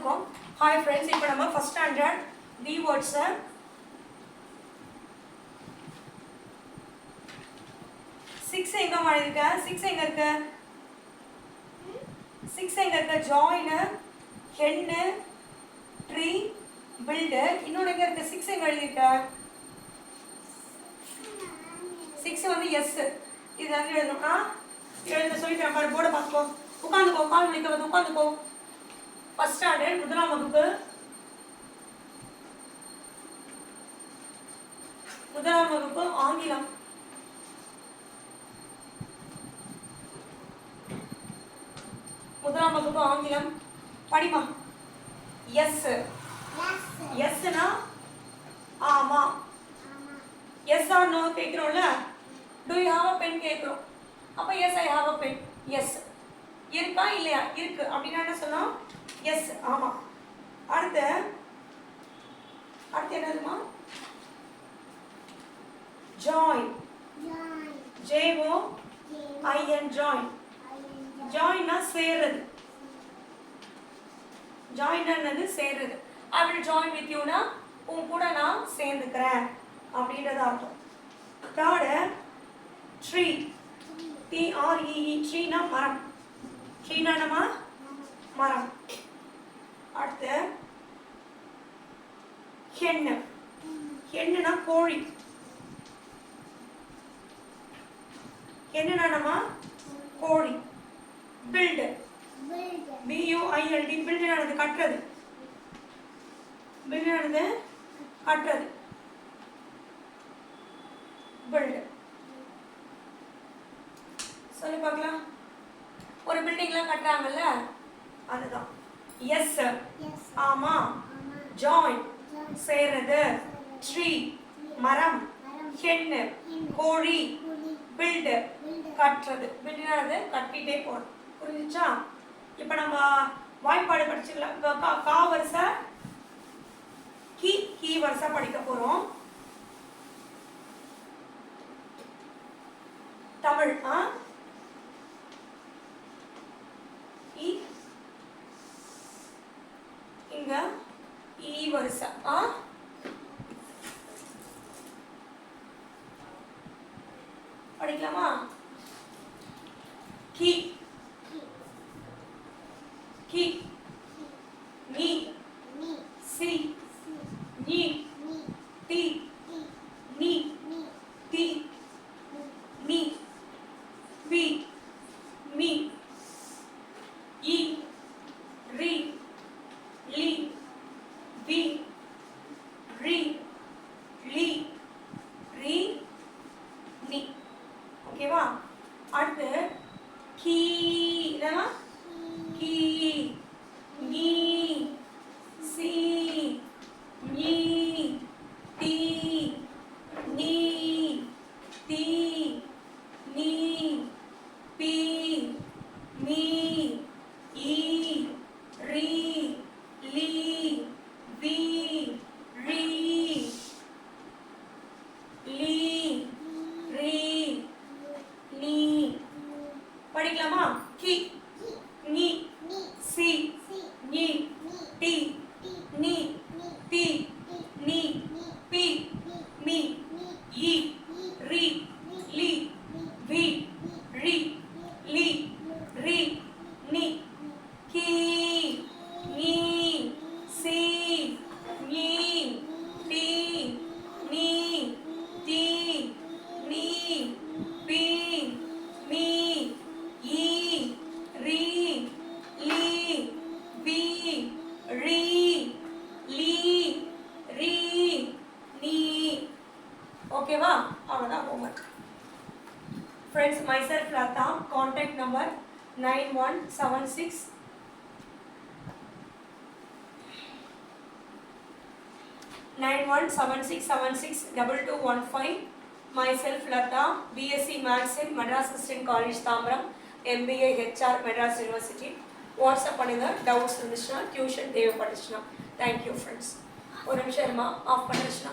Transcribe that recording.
உட்காந்துக்கோ. Hi friends, இப்போ நம்ம first standard தி வேர்ட்ஸை six எங்கே எழுதிருக்க? சிக்ஸ் எங்கே இருக்கு? சிக்ஸ் எங்கே இருக்க? ஜாயினு, ஹென்னு, ட்ரீ, பில்டு. இன்னொன்று எங்கே இருக்கு? சிக்ஸ் எங்கே எழுதிருக்க? சிக்ஸ் வந்து எஸ். இது வந்து எழுதணும். எழுத சொல்லிட்டு பாரு, போர்டை பார்த்துக்கோ. உட்காந்துக்கோ, கால் வலிக்க வந்து உட்காந்துக்கோ. ஃபர்ஸ்ட் ஸ்டாண்டர்ட் முதலாம் வகுப்பு ஆங்கிலம். முதலாம் வகுப்பு ஆங்கிலம் படிமா. எஸ் எஸ்னா ஆமா. எஸ் ஆர் நோ கேட்குறோம்ல. Do you have a pen கேட்குறோம். அப்போ yes I have a pen. Yes இருக்கா இல்லையா? இருக்கு அப்படின்னா என்ன சொன்னோம்? எஸ் ஆமா. அடுத்து என்னதுமா? ஜாயின். JOIN join. ஜாயின்னா சேர்றது. ஜாயின்னு சேர்றது. ஐ வில் ஜாயின் வித் யூனா உன் கூட நான் சேர்ந்துக்கிறேன் அப்படின்றது அர்த்தம். Third tree. TREE. ட்ரீனா மரம். ட்ரீனா என்னமா? மரம். அடுத்து ஹென்னு. ஹென்னுனா கோழி. ஹென்னுனா என்னமா? கோழி. பில்டு. BUILD. பில்டுனானது கட்டுறது. பில்டுனானது கட்டுறது. பில்டு சொல்லி பார்க்கலாம். ஒரு பில்டிங்லாம் கட்டுறாங்கல்ல, அதுதான். எஸ் ஆமா. ஜாயின் சேர்றது. ட்ரீ மரம். ஹென்னு கோழி. பில்டு கட்டுறது. பில்டுனானது கட்டிட்டே போகணும். புரிஞ்சுச்சா? இப்போ நம்ம வாய்ப்பாடு படிச்சுக்கலாம். கா வரிசை கீ வரிசை படிக்க போறோம். தமிழ் இங்க ஈ வரிசை படிக்கலாமா? கி நீ சி நீ டி நீ டி நீ வி மீ இ ரி லி வி ரி லி ரி நீ. ஓகேவா? அடுத்து கீ. என்னன்னா கீ நீ சி நீ டி நீ டி நீ பி மீ இ ரி லி வி ரி லி ரி நீ. படிக்கலாமா? கி நீ சி நீ டி நீ டி நீ பி மீ இ ரி லி வி ரி லி ரி நீ. கி நீ சி நீ டி நீ டி நீ பி மீ இ ரி லி வி ரி லி ரி நீ. ஓகேவா? அவ்வளோதான் homework. Friends, myself Lata. Contact number 9176 9176762215. myself Lata. BSc Maths in Madras Christian College Tambaram. MBA HR Madras University. WhatsApp பண்ணுங்க. டவுட்ஸ் இருந்துச்சுன்னா, டியூஷன் தேவைப்பட்டுச்சுன்னா. Thank you friends. ஒரு நிமிஷம் இருமா, ஆஃப் பண்ணிடுச்சுன்னா